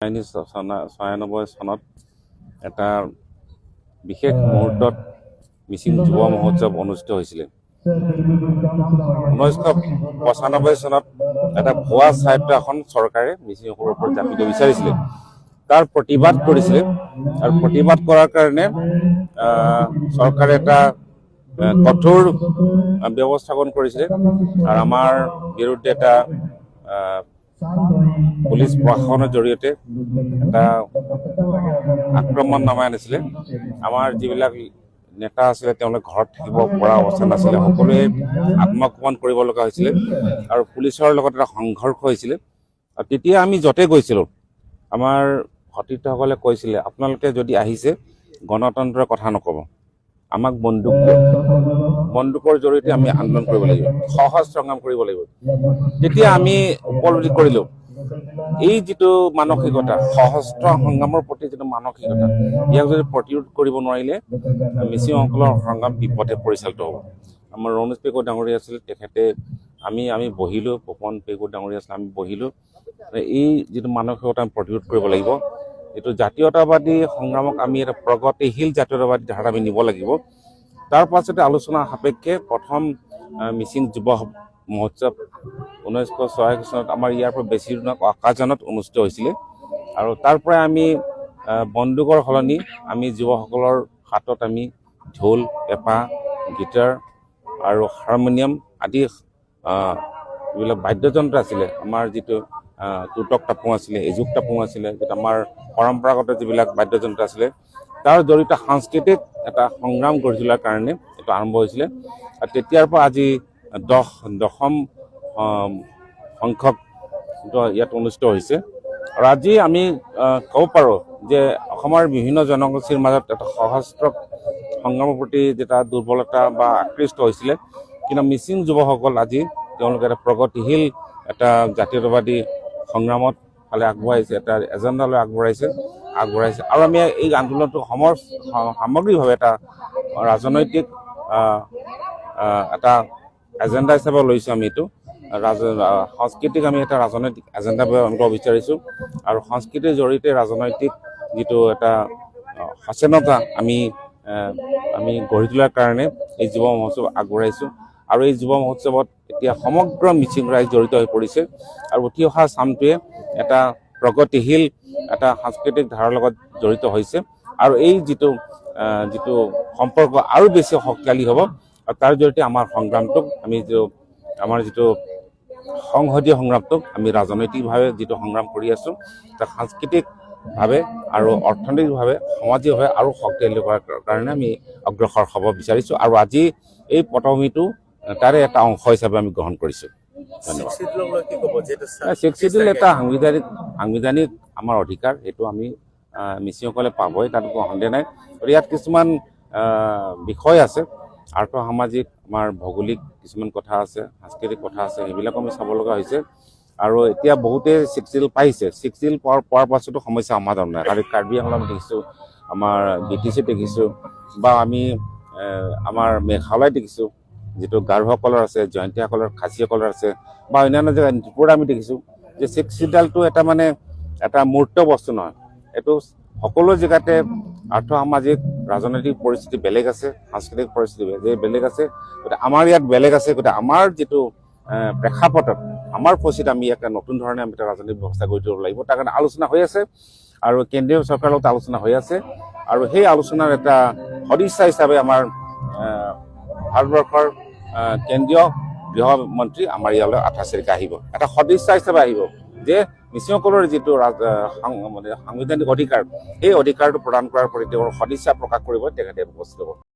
1996 চনত এটা বিশেষ মুহূৰ্তত মিচিং যুৱ মহোৎসৱ অনুষ্ঠিত হৈছিল। 1995 চনত এটা ভুৱা সাহিত্য এখন চৰকাৰে মিচিংসকলৰ ওপৰত জাপিব বিচাৰিছিল। তাৰ প্ৰতিবাদ কৰিছিল আৰু প্ৰতিবাদ কৰাৰ কাৰণে চৰকাৰে এটা কঠোৰ ব্যৱস্থা গ্ৰহণ কৰিছিল আৰু আমাৰ বিৰুদ্ধে এটা পুলিচ প্ৰশাসনৰ জৰিয়তে এটা আক্ৰমণ নামাই আনিছিলে। আমাৰ যিবিলাক নেতা আছিলে তেওঁলোকে ঘৰত থাকিব পৰা অৱস্থা নাছিলে, সকলোৱে আত্মগোপন কৰিব লগা হৈছিলে আৰু পুলিচৰ লগত এটা সংঘৰ্ষ হৈছিলে। আৰু তেতিয়া আমি য'তে গৈছিলোঁ আমাৰ সতীৰ্থসকলে কৈছিলে, আপোনালোকে যদি আহিছে গণতন্ত্ৰৰ কথা নক'ব, আমাক বন্দুকৰ জৰিয়তে আমি আন্দোলন কৰিব লাগিব, সহজ সংগ্ৰাম কৰিব লাগিব। তেতিয়া আমি উপলব্ধি কৰিলোঁ এই যিটো মানসিকতা, সশস্ত্ৰ সংগ্ৰামৰ প্ৰতি যিটো মানসিকতা, ইয়াক যদি প্ৰতিৰোধ কৰিব নোৱাৰিলে মিচিংসকলৰ সংগ্ৰাম বিপথে পৰিচালিত হ'ব। আমাৰ ৰমেশ পেগু ডাঙৰীয়া আছিল, তেখেতে আমি বহিলোঁ, পপন পেগু ডাঙৰীয়া আছিল, আমি বহিলোঁ। এই যিটো মানসিকতা আমি প্ৰতিৰোধ কৰিব লাগিব, এইটো জাতীয়তাবাদী সংগ্ৰামক আমি এটা প্ৰগতিশীল জাতীয়তাবাদী ধাৰাত আমি নিব লাগিব। তাৰ পাছতে আলোচনা সাপেক্ষে প্ৰথম মিচিং যুৱ মহোৎসৱ 1986 চনত আমাৰ ইয়াৰ পৰা বেছি দিনত আকাজানত অনুষ্ঠিত হৈছিলে। আৰু তাৰ পৰাই আমি বন্দুকৰ সলনি আমি যুৱসকলৰ হাতত আমি ঢোল, পেঁপা, গীটাৰ আৰু হাৰমনিয়াম আদি যিবিলাক বাদ্যযন্ত্ৰ আছিলে, আমাৰ যিটো টুটক টাপু আছিলে, এজুক টাপু আছিলে, যিটো আমাৰ পৰম্পৰাগত যিবিলাক বাদ্যযন্ত্ৰ আছিলে, তাৰ জড়িত সাংস্কৃতিক এটা সংগ্ৰাম গঢ়ি তোলাৰ কাৰণে এইটো আৰম্ভ হৈছিলে। আৰু তেতিয়াৰ পৰা আজি দশম সংখ্যক ইয়াত অনুষ্ঠিত হৈছে। আৰু আজি আমি ক'ব পাৰোঁ যে অসমৰ বিভিন্ন জনগোষ্ঠীৰ মাজত এটা সশস্ত্ৰ সংগ্ৰামৰ প্ৰতি যেটা দুৰ্বলতা বা আকৃষ্ট হৈছিলে, কিন্তু মিচিং যুৱকসকল আজি তেওঁলোকে এটা প্ৰগতিশীল এটা জাতীয়তাবাদী সংগ্ৰামত ফালে আগবঢ়াইছে, এটা এজেণ্ডালৈ আগবঢ়াইছে। আৰু আমি এই আন্দোলনটো সামগ্ৰিকভাৱে এটা ৰাজনৈতিক এটা এজেণ্ডা হিচাপে লৈছোঁ। আমি এইটো সংস্কৃতিক আমি এটা ৰাজনৈতিক এজেণ্ডা আনিব বিচাৰিছোঁ আৰু সংস্কৃতিৰ জৰিয়তে ৰাজনৈতিক যিটো এটা সচেতনতা আমি গঢ়ি তোলাৰ কাৰণে এই যুৱ মহোৎসৱ আগবঢ়াইছোঁ। আৰু এই যুৱ মহোৎসৱত এতিয়া সমগ্ৰ মিচিং ৰাইজ জড়িত হৈ পৰিছে আৰু উঠি অহা চামটোৱে এটা প্ৰগতিশীল এটা সাংস্কৃতিক ধাৰাৰ লগত জড়িত হৈছে আৰু এই যিটো সম্পৰ্ক আৰু বেছি শক্তিশালী হ'ব। আৰু তাৰ জৰিয়তে আমাৰ সংগ্ৰামটোক আমাৰ যিটো সংহতীয় সংগ্ৰামটোক আমি ৰাজনৈতিকভাৱে যিটো সংগ্ৰাম কৰি আছোঁ, তাক সাংস্কৃতিকভাৱে আৰু অৰ্থনৈতিকভাৱে সামাজিকভাৱে আৰু শক্তিশালী কৰাৰ কাৰণে আমি অগ্ৰসৰ হ'ব বিচাৰিছোঁ। আৰু আজি এই পটভূমিটো তাৰে এটা অংশ হিচাপে আমি গ্ৰহণ কৰিছোঁ। ধন্যবাদ। ছিক্স চিডিউল এটা সাংবিধানিক আমাৰ অধিকাৰ, এইটো আমি মিচিংসকলে পাবই, তাত কোনো সন্দেহ নাই। আৰু ইয়াত কিছুমান বিষয় আছে, আৰ্থ সামাজিক আমাৰ ভৌগোলিক কিছুমান কথা আছে, সাংস্কৃতিক কথা আছে, সেইবিলাকো আমি চাব লগা হৈছে। আৰু এতিয়া বহুতে ছিক্স চিডিউল পাইছে, ছিক্স চিডিউল পোৱাৰ পাছতো সমস্যা সমাধান নাই। আৰু কাৰ্বি আংলং দেখিছোঁ, আমাৰ BTC দেখিছোঁ, বা আমি আমাৰ মেঘালয় দেখিছোঁ, যিটো গাৰোসকলৰ আছে, জয়ন্তীসকলৰ, খাচীসকলৰ আছে, বা অন্যান্য জেগাত ত্ৰিপুৰা আমি দেখিছোঁ যে ছিক্স চিডিউলটো এটা মূৰ্ত বস্তু নহয়। এইটো সকলো জেগাতে আৰ্থ সামাজিক ৰাজনৈতিক পৰিস্থিতি বেলেগ আছে, সাংস্কৃতিক পৰিস্থিতি বেলেগ আছে। গতিকে আমাৰ ইয়াত বেলেগ আছে, গতিকে আমাৰ যিটো প্ৰেক্ষাপটত আমাৰ পৰিস্থিতিত আমি একটা নতুন ধৰণে আমি এটা ৰাজনৈতিক ব্যৱস্থা গঢ়ি তুলিব লাগিব। তাৰ কাৰণে আলোচনা হৈ আছে আৰু কেন্দ্ৰীয় চৰকাৰৰ লগত আলোচনা হৈ আছে। আৰু সেই আলোচনাৰ এটা সদিচ্ছা হিচাপে আমাৰ ভাৰতবৰ্ষৰ কেন্দ্ৰীয় গৃহমন্ত্ৰী আমাৰ ইয়ালৈ 28 তাৰিখে আহিব, এটা সদিচ্ছা হিচাপে আহিব যে মিচিংসকলৰ যিটো সাংবিধানিক অধিকাৰ, এই অধিকাৰটো প্ৰদান কৰাৰ প্ৰতি তেওঁৰ সদিচ্ছা প্ৰকাশ কৰিব, তেখেতে উপস্থিত হ'ব।